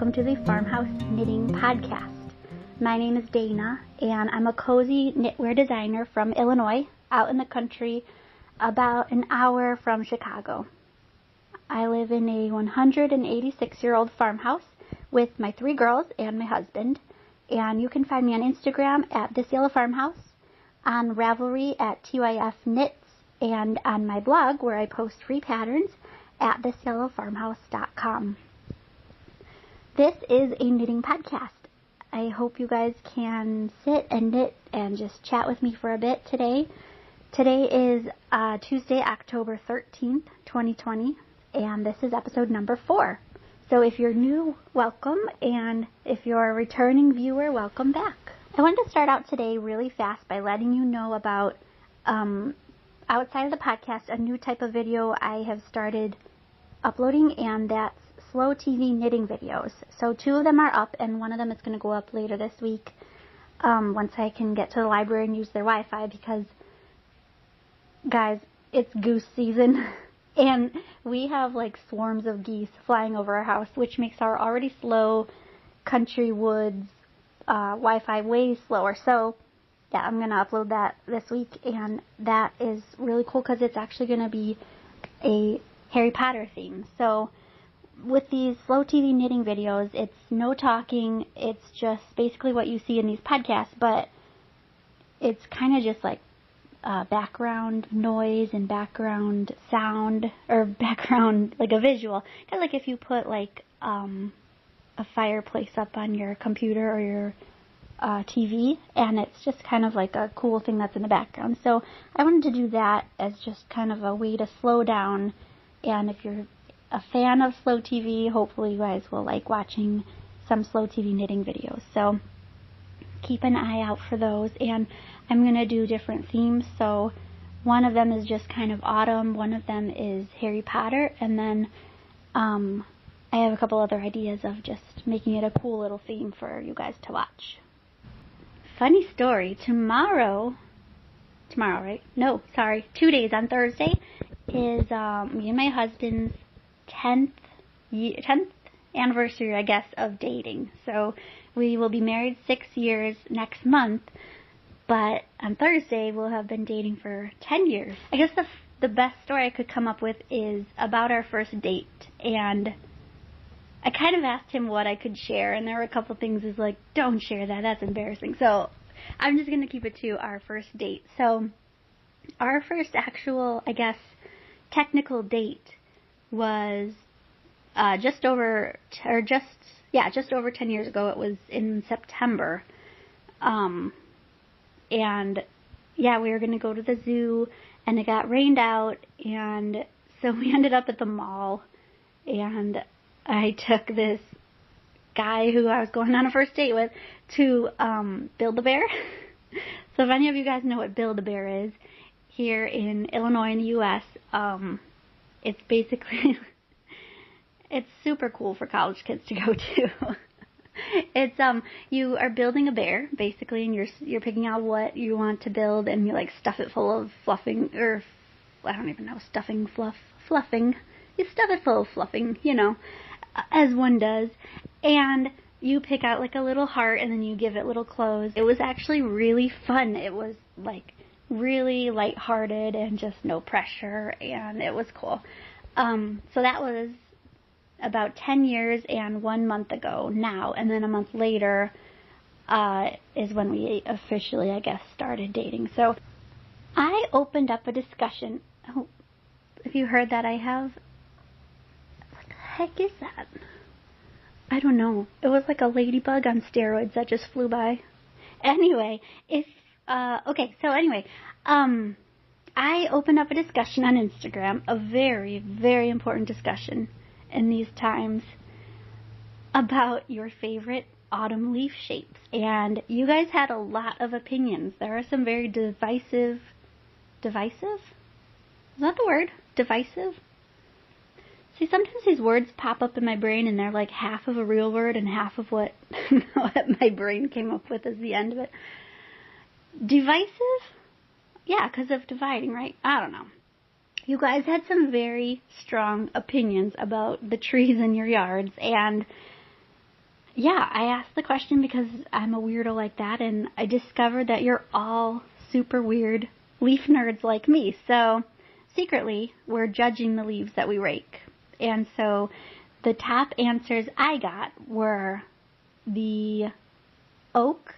welcome to the Farmhouse Knitting Podcast. My name is Dayna, and I'm a cozy knitwear designer from Illinois, out in the country, about an hour from Chicago. I live in a 186-year-old farmhouse with my 3 girls and my husband, and you can find me on Instagram at This Yellow Farmhouse, on Ravelry at TYF Knits, and on my blog where I post free patterns at thisyellowfarmhouse.com. This is a knitting podcast. I hope you guys can sit and knit and just chat with me for a bit today. Today is Tuesday, October 13th, 2020, and this is episode number 4. So if you're new, welcome, and if you're a returning viewer, welcome back. I wanted to start out today really fast by letting you know about, outside of the podcast, a new type of video I have started uploading, and that's slow TV knitting videos. So 2 of them are up, and one of them is going to go up later this week once I can get to the library and use their Wi-Fi, because, guys, it's goose season, and we have like swarms of geese flying over our house, which makes our already slow country woods Wi-Fi way slower. So yeah, I'm going to upload that this week, and that is really cool because it's actually going to be a Harry Potter theme. So with these slow TV knitting videos, it's no talking, it's just basically what you see in these podcasts, but it's kind of just like background noise and background sound, or background, like a visual. Kind of like if you put like a fireplace up on your computer or your TV, and it's just kind of like a cool thing that's in the background. So I wanted to do that as just kind of a way to slow down, and if you're a fan of slow TV, hopefully you guys will like watching some slow TV knitting videos. So keep an eye out for those, and I'm going to do different themes. So one of them is just kind of autumn, one of them is Harry Potter, and then I have a couple other ideas of just making it a cool little theme for you guys to watch. Funny story, tomorrow, right? No, sorry, 2 days, on Thursday, is me and my husband's 10th anniversary, I guess, of dating. So we will be married 6 years next month, but on Thursday we'll have been dating for 10 years. I guess the best story I could come up with is about our first date, and I kind of asked him what I could share, and there were a couple things is like, don't share that, that's embarrassing. So I'm just going to keep it to our first date. So our first actual, I guess, technical date was just over 10 years ago. It was in September. And yeah, we were going to go to the zoo, and it got rained out, and so we ended up at the mall, and I took this guy who I was going on a first date with to Build-A-Bear. So if any of you guys know what Build-A-Bear is, here in Illinois in the U.S., it's basically, it's super cool for college kids to go to. It's, you are building a bear, basically, and you're picking out what you want to build, and you, like, stuff it full of fluffing, or, I don't even know, fluffing. You stuff it full of fluffing, you know, as one does, and you pick out, like, a little heart, and then you give it little clothes. It was actually really fun. It was, like, really lighthearted and just no pressure, and it was cool. So that was about 10 years and 1 month ago now, and then a month later is when we officially, I guess, started dating. So I opened up a discussion. Oh, if you heard that, I have, what the heck is that? I don't know. It was like a ladybug on steroids that just flew by. Anyway, I opened up a discussion on Instagram, a very, very important discussion in these times, about your favorite autumn leaf shapes. And you guys had a lot of opinions. There are some very divisive? Is that the word? Divisive? See, sometimes these words pop up in my brain and they're like half of a real word and half of what my brain came up with as the end of it. Divisive? Yeah, because of dividing, right? I don't know. You guys had some very strong opinions about the trees in your yards, and Yeah, I asked the question because I'm a weirdo like that, and I discovered that you're all super weird leaf nerds like me. So secretly, we're judging the leaves that we rake. And so the top answers I got were the oak,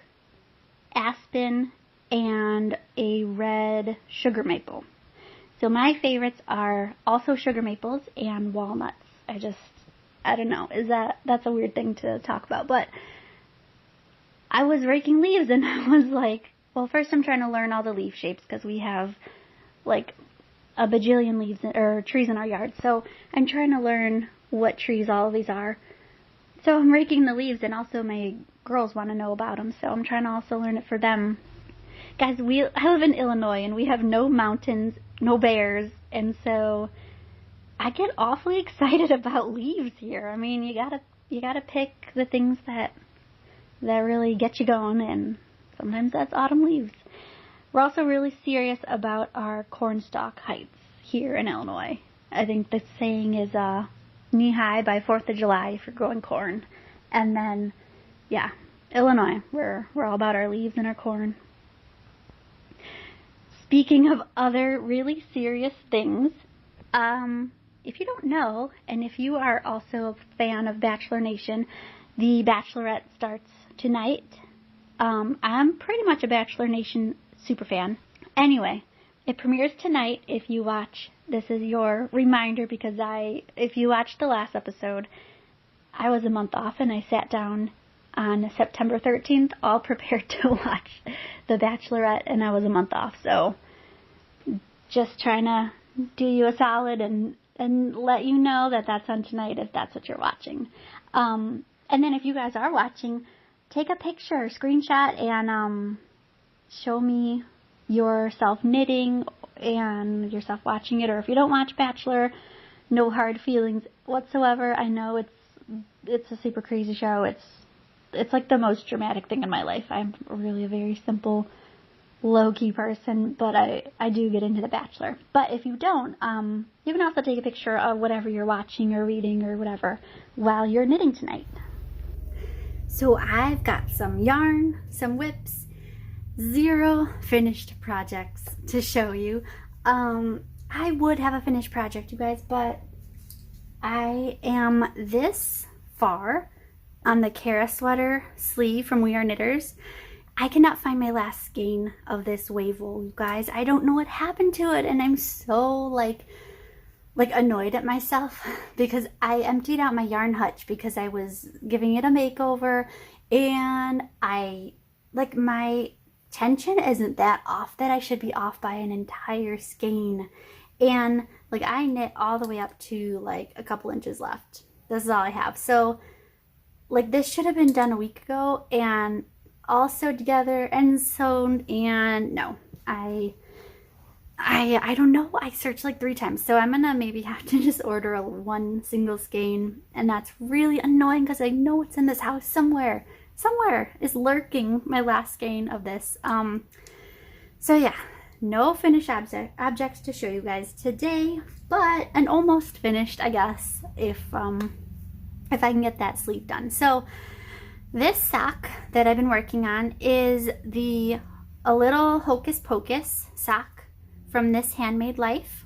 aspen, and a red sugar maple. So my favorites are also sugar maples and walnuts. I don't know, that's a weird thing to talk about, but I was raking leaves and I was like, well, first I'm trying to learn all the leaf shapes because we have like a bajillion leaves or trees in our yard. So I'm trying to learn what trees all of these are. So I'm raking the leaves, and also my girls want to know about them, so I'm trying to also learn it for them. Guys, I live in Illinois, and we have no mountains, no bears, and so I get awfully excited about leaves here. I mean, you gotta pick the things that really get you going, and sometimes that's autumn leaves. We're also really serious about our cornstalk heights here in Illinois. I think the saying is knee-high by 4th of July if you're growing corn. And then, yeah, Illinois, we're all about our leaves and our corn. Speaking of other really serious things, if you don't know, and if you are also a fan of Bachelor Nation, The Bachelorette starts tonight. I'm pretty much a Bachelor Nation superfan. Anyway, it premieres tonight. If you watch, this is your reminder, because if you watched the last episode, I was a month off and I sat down on September 13th all prepared to watch The Bachelorette, and I was a month off. So just trying to do you a solid and let you know that that's on tonight if that's what you're watching. And then if you guys are watching, take a picture, screenshot, and show me yourself knitting and yourself watching it. Or if you don't watch Bachelor, no hard feelings whatsoever. I know it's a super crazy show. It's like the most dramatic thing in my life. I'm really a very simple, low-key person, but I do get into The Bachelor. But if you don't, you can also take a picture of whatever you're watching or reading or whatever while you're knitting tonight. So I've got some yarn, some whips, 0 finished projects to show you. I would have a finished project, you guys, but I am this far on the Kara sweater sleeve from We Are Knitters. I cannot find my last skein of this wave wool, you guys. I don't know what happened to it, and I'm so like annoyed at myself because I emptied out my yarn hutch because I was giving it a makeover, and my tension isn't that off that I should be off by an entire skein. And I knit all the way up to a couple inches left. This is all I have. So this should have been done a week ago and all sewed together and sewn, and no, I don't know. I searched 3 times, so I'm gonna maybe have to just order one single skein, and that's really annoying because I know it's in this house somewhere. Somewhere is lurking my last skein of this. So yeah, no finished objects to show you guys today, but an almost finished, I guess, if I can get that sleeve done. So this sock that I've been working on is a little Hocus Pocus sock from This Handmade Life.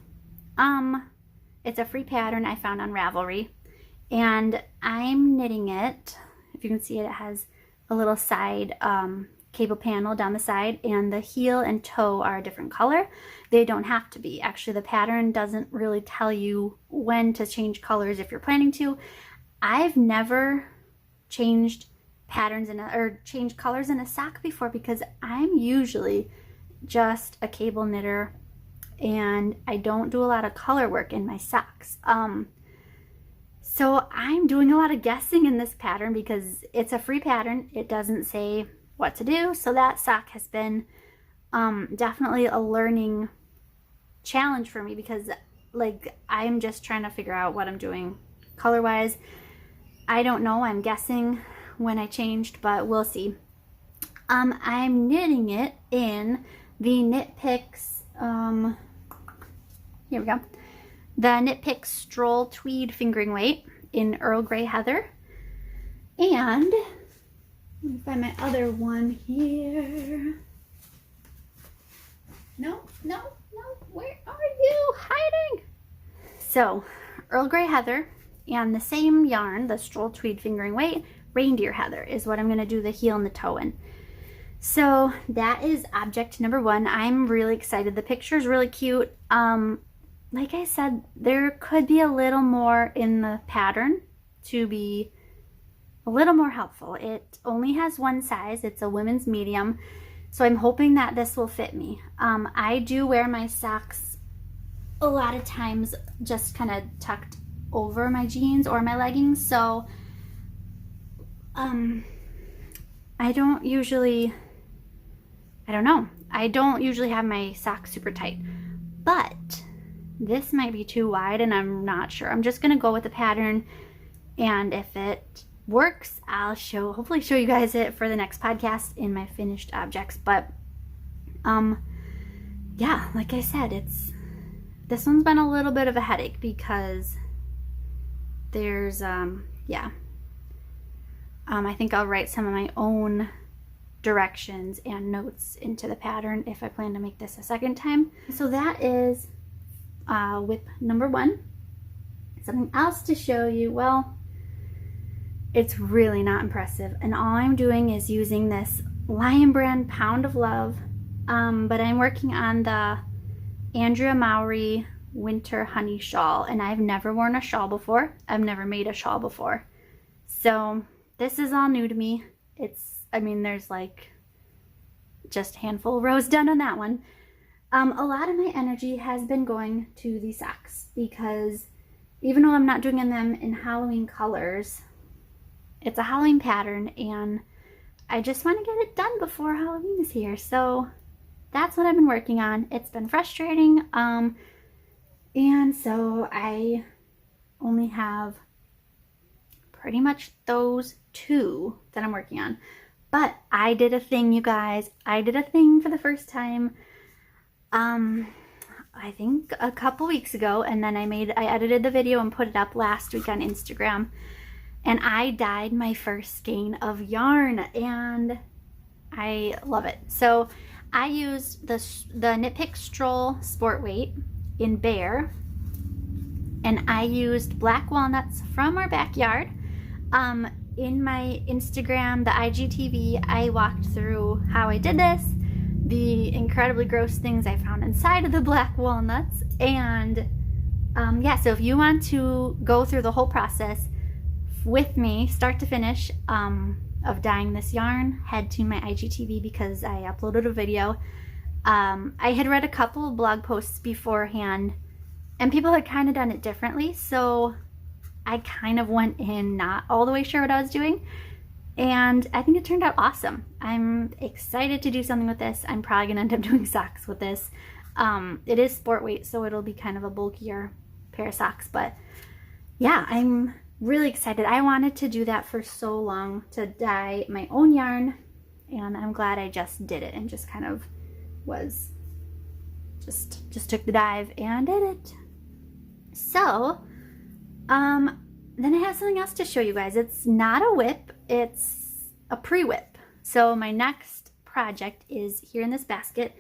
It's a free pattern I found on Ravelry, and I'm knitting it. If you can see it, it has a little side cable panel down the side, and the heel and toe are a different color. They don't have to be. Actually, the pattern doesn't really tell you when to change colors if you're planning to. I've never changed patterns changed colors in a sock before because I'm usually just a cable knitter and I don't do a lot of color work in my socks. So I'm doing a lot of guessing in this pattern because it's a free pattern. It doesn't say what to do. So that sock has been definitely a learning challenge for me because I'm just trying to figure out what I'm doing color wise. I don't know. I'm guessing when I changed, but we'll see. I'm knitting it in the Knit Picks, here we go. The Knit Picks Stroll Tweed Fingering Weight in Earl Grey Heather. And let me find my other one here. No, where are you hiding? So, Earl Grey Heather and the same yarn, the Stroll Tweed Fingering Weight, Reindeer Heather is what I'm going to do the heel and the toe in. So that is object number 1. I'm really excited. The picture is really cute. Like I said, there could be a little more in the pattern to be a little more helpful. It only has one size. It's a women's medium. So I'm hoping that this will fit me. I do wear my socks a lot of times just kind of tucked over my jeans or my leggings. So I don't usually have my socks super tight, but this might be too wide and I'm not sure. I'm just gonna go with the pattern, and if it works, I'll hopefully show you guys it for the next podcast in my finished objects. But yeah, like I said, this one's been a little bit of a headache because there's I think I'll write some of my own directions and notes into the pattern if I plan to make this a second time. So that is whip number 1. Something else to show you, well, it's really not impressive, and all I'm doing is using this Lion Brand Pound of Love, but I'm working on the Andrea Mowry Winter Honey Shawl, and I've never worn a shawl before. I've never made a shawl before. So this is all new to me. There's like just a handful of rows done on that one. A lot of my energy has been going to these socks because even though I'm not doing them in Halloween colors, it's a Halloween pattern and I just want to get it done before Halloween is here. So that's what I've been working on. It's been frustrating. And so I only have pretty much those 2 that I'm working on. But I did a thing, you guys. I did a thing for the first time, I think a couple weeks ago, and then I edited the video and put it up last week on Instagram. And I dyed my first skein of yarn, and I love it. So I used the Knit Pick Stroll Sport Weight in Bear, and I used black walnuts from our backyard. In my Instagram, the IGTV, I walked through how I did this, the incredibly gross things I found inside of the black walnuts, and yeah, so if you want to go through the whole process with me, start to finish, of dyeing this yarn, head to my IGTV because I uploaded a video. I had read a couple of blog posts beforehand and people had kind of done it differently, so I kind of went in not all the way sure what I was doing, and I think it turned out awesome. I'm excited to do something with this. I'm probably gonna end up doing socks with this. It is sport weight, so it'll be kind of a bulkier pair of socks, but yeah, I'm really excited. I wanted to do that for so long, to dye my own yarn, and I'm glad I just did it and just kind of was just took the dive and did it. So then I have something else to show you guys. It's not a whip, it's a pre-whip. So my next project is here in this basket,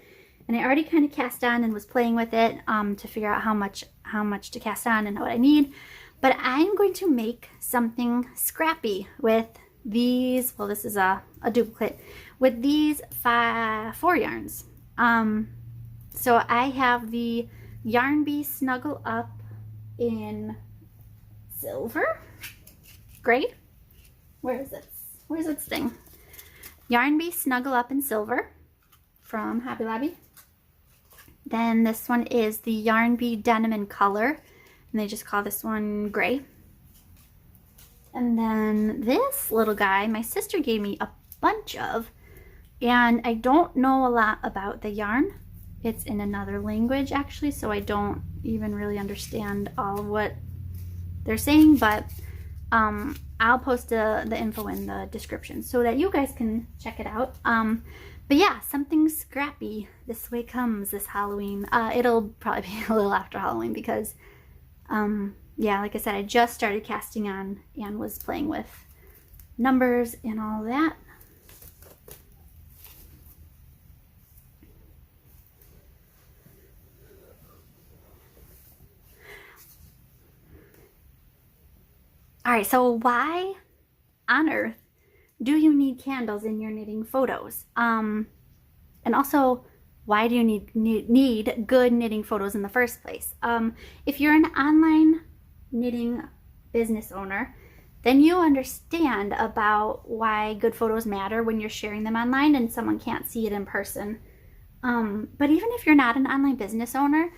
and I already kind of cast on and was playing with it to figure out how much to cast on and what I need. But I'm going to make something scrappy with these, well, this is a duplicate, with these 4 yarns. So I have the Yarn Bee Snuggle Up in silver, gray, where's its thing? Yarn Bee Snuggle Up in silver from Hobby Lobby. Then this one is the Yarn Bee Denim in color, and they just call this one gray. And then this little guy, my sister gave me a bunch of, and I don't know a lot about the yarn. It's in another language actually, so I don't even really understand all of what they're saying, but I'll post the info in the description so that you guys can check it out. But yeah, something scrappy this way comes this Halloween. It'll probably be a little after Halloween because yeah, like I said, I just started casting on and was playing with numbers and all that. All right, so why on earth do you need candles in your knitting photos? And also, why do you need good knitting photos in the first place? If you're an online knitting business owner, then you understand about why good photos matter when you're sharing them online and someone can't see it in person. But even if you're not an online business owner,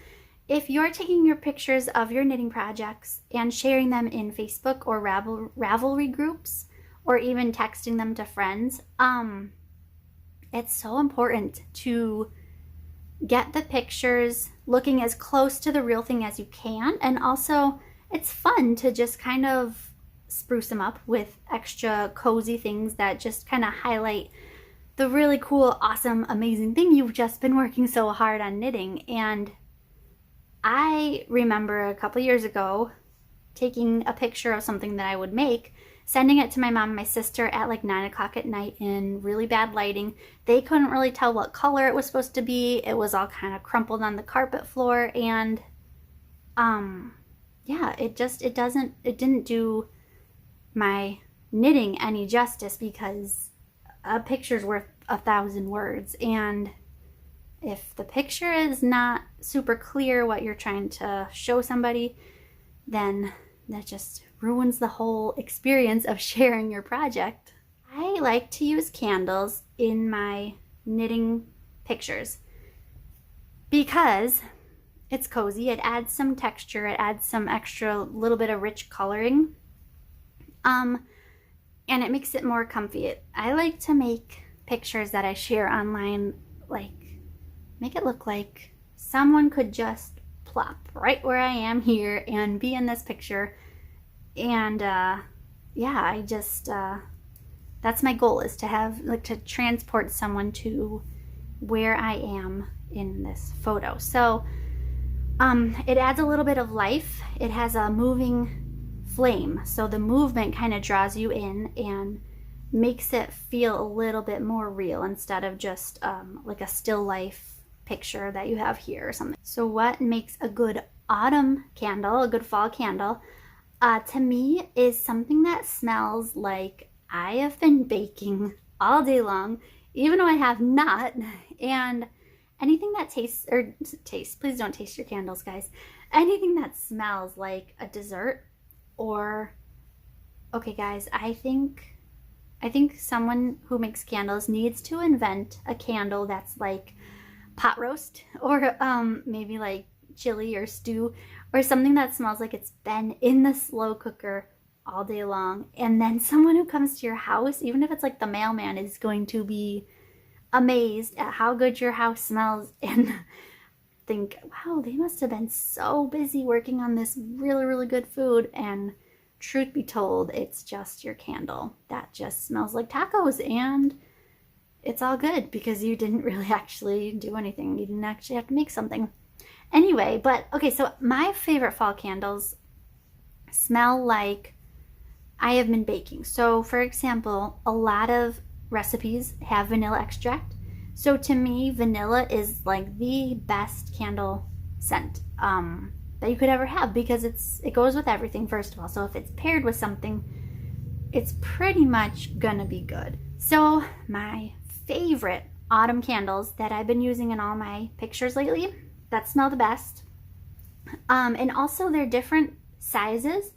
if you're taking your pictures of your knitting projects and sharing them in Facebook or Ravelry groups, or even texting them to friends, it's so important to get the pictures looking as close to the real thing as you can. And also, it's fun to just kind of spruce them up with extra cozy things that just kind of highlight the really cool, awesome, amazing thing you've just been working so hard on knitting. And I remember a couple years ago taking a picture of something that I would make, sending it to my mom and my sister at like 9 o'clock at night in really bad lighting. They couldn't really tell what color it was supposed to be. It was all kind of crumpled on the carpet floor, and yeah, it didn't do my knitting any justice, because a picture's worth 1,000 words, and if the picture is not super clear what you're trying to show somebody, then that just ruins the whole experience of sharing your project. I like to use candles in my knitting pictures because it's cozy. It adds some texture. It adds some extra little bit of rich coloring. And it makes it more comfy. I like to make pictures that I share online, like, make it look like someone could just plop right where I am here and be in this picture. And yeah, I just that's my goal, is to have, like, to transport someone to where I am in this photo. So it adds a little bit of life. It has a moving flame, so the movement kind of draws you in and makes it feel a little bit more real, instead of just like a still life picture that you have here or something. So what makes a good autumn candle, a good fall candle, to me, is something that smells like I have been baking all day long, even though I have not. And anything that tastes, please don't taste your candles, guys. Anything that smells like a dessert, or, okay guys, I think someone who makes candles needs to invent a candle that's like pot roast, or maybe like chili or stew, or something that smells like it's been in the slow cooker all day long. And then someone who comes to your house, even if it's like the mailman, is going to be amazed at how good your house smells and think, wow, they must have been so busy working on this really, really good food. And truth be told, it's just your candle that just smells like tacos, and it's all good because you didn't really actually do anything. You didn't actually have to make something. Anyway, but okay, so my favorite fall candles smell like I have been baking. So for example, a lot of recipes have vanilla extract. So to me, vanilla is like the best candle scent that you could ever have, because it goes with everything, first of all. So if it's paired with something, it's pretty much gonna be good. So my favorite autumn candles that I've been using in all my pictures lately, that smell the best, and also they're different sizes,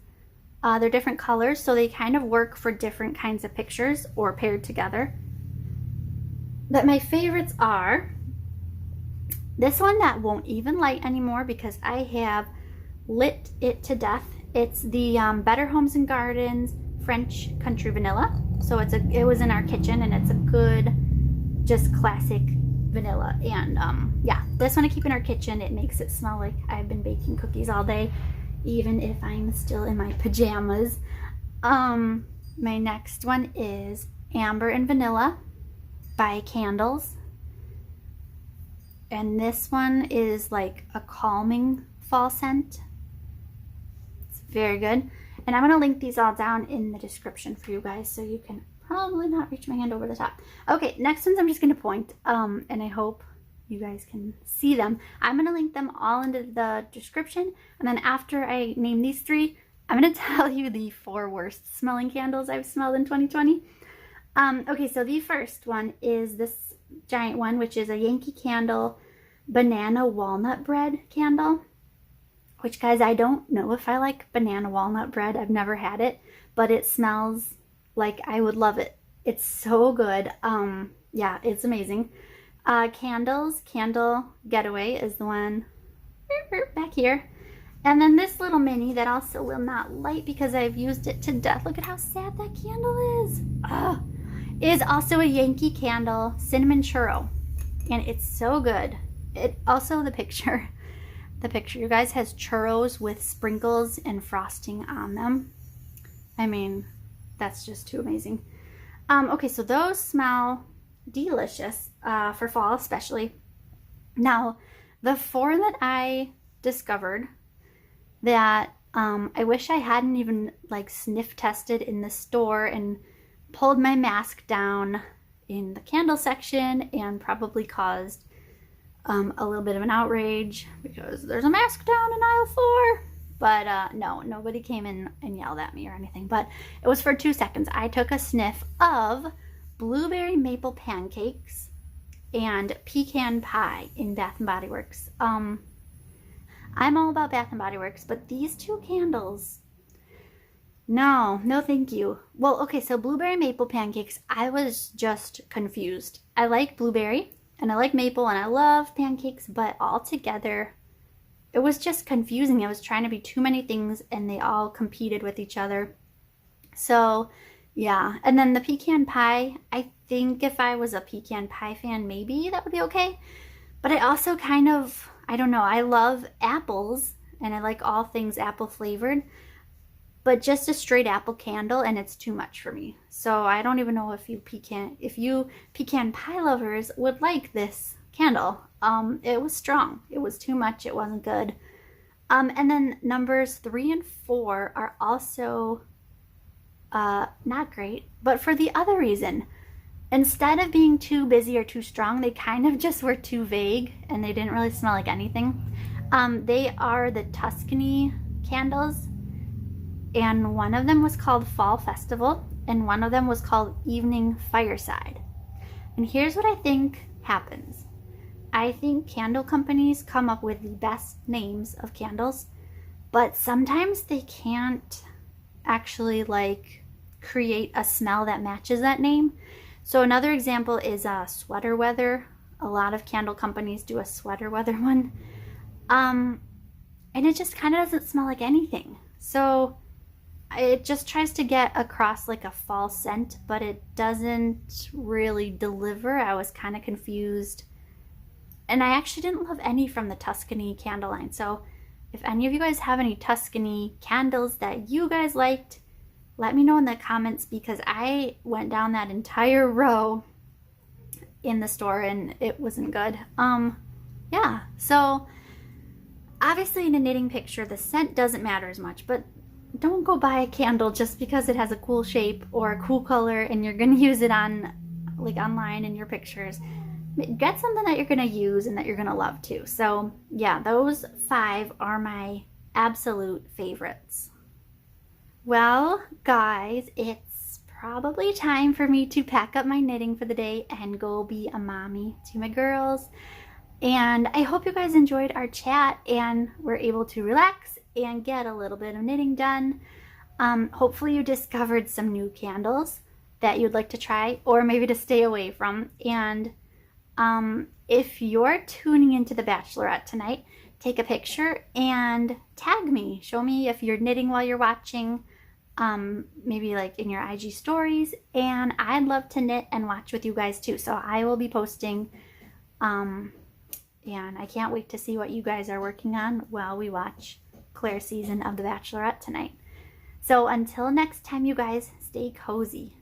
they're different colors, so they kind of work for different kinds of pictures or paired together. But my favorites are this one that won't even light anymore because I have lit it to death. It's the Better Homes and Gardens French Country Vanilla. So it was in our kitchen, and it's a good, just classic vanilla. And yeah, this one I keep in our kitchen. It makes it smell like I've been baking cookies all day, even if I'm still in my pajamas. My next one is Amber and Vanilla by Candles. And this one is like a calming fall scent. It's very good. And I'm going to link these all down in the description for you guys so you can probably not reach my hand over the top. Okay, next ones I'm just going to point, and I hope you guys can see them. I'm going to link them all into the description, and then after I name these 3, I'm going to tell you the 4 worst smelling candles I've smelled in 2020. Okay, so the first one is this giant one, which is a Yankee Candle banana walnut bread candle, which, guys, I don't know if I like banana walnut bread. I've never had it, but it smells like I would love it. It's so good. Yeah, it's amazing. Candles, Candle Getaway is the one back here. And then this little mini that also will not light because I've used it to death. Look at how sad that candle is. Is also a Yankee Candle cinnamon churro. And it's so good. It also, the picture, you guys, has churros with sprinkles and frosting on them. I mean, that's just too amazing. Okay, so those smell delicious for fall especially. Now, the 4 that I discovered that I wish I hadn't even like sniff tested in the store and pulled my mask down in the candle section and probably caused a little bit of an outrage because there's a mask down in aisle 4. But no, nobody came in and yelled at me or anything. But it was for 2 seconds. I took a sniff of blueberry maple pancakes and pecan pie in Bath & Body Works. I'm all about Bath & Body Works, but these 2 candles, no thank you. Well, okay, so blueberry maple pancakes, I was just confused. I like blueberry and I like maple and I love pancakes, but all together it was just confusing. It was trying to be too many things and they all competed with each other. So yeah, and then the pecan pie, I think if I was a pecan pie fan, maybe that would be okay. But I also kind of, I don't know, I love apples and I like all things apple flavored, but just a straight apple candle and it's too much for me. So I don't even know if you pecan pie lovers would like this candle. It was strong. It was too much. It wasn't good. And then numbers 3 and 4 are also not great, but for the other reason. Instead of being too busy or too strong, they kind of just were too vague and they didn't really smell like anything. They are the Tuscany candles, and one of them was called Fall Festival and one of them was called Evening Fireside. And here's what I think happens. I think candle companies come up with the best names of candles, but sometimes they can't actually like create a smell that matches that name. So another example is sweater weather. A lot of candle companies do a sweater weather one. And it just kind of doesn't smell like anything. So it just tries to get across like a fall scent, but it doesn't really deliver. I was kind of confused. And I actually didn't love any from the Tuscany candle line. So if any of you guys have any Tuscany candles that you guys liked, let me know in the comments, because I went down that entire row in the store and it wasn't good. Yeah, so obviously in a knitting picture, the scent doesn't matter as much, but don't go buy a candle just because it has a cool shape or a cool color and you're gonna use it on like online in your pictures. Get something that you're gonna use and that you're gonna love too. So yeah, those 5 are my absolute favorites. Well, guys, it's probably time for me to pack up my knitting for the day and go be a mommy to my girls. And I hope you guys enjoyed our chat and were able to relax and get a little bit of knitting done. Hopefully you discovered some new candles that you'd like to try or maybe to stay away from. And if you're tuning into The Bachelorette tonight, take a picture and tag me. Show me if you're knitting while you're watching, maybe like in your IG stories, and I'd love to knit and watch with you guys too. So I will be posting, and I can't wait to see what you guys are working on while we watch Claire's season of The Bachelorette tonight. So until next time, you guys, stay cozy.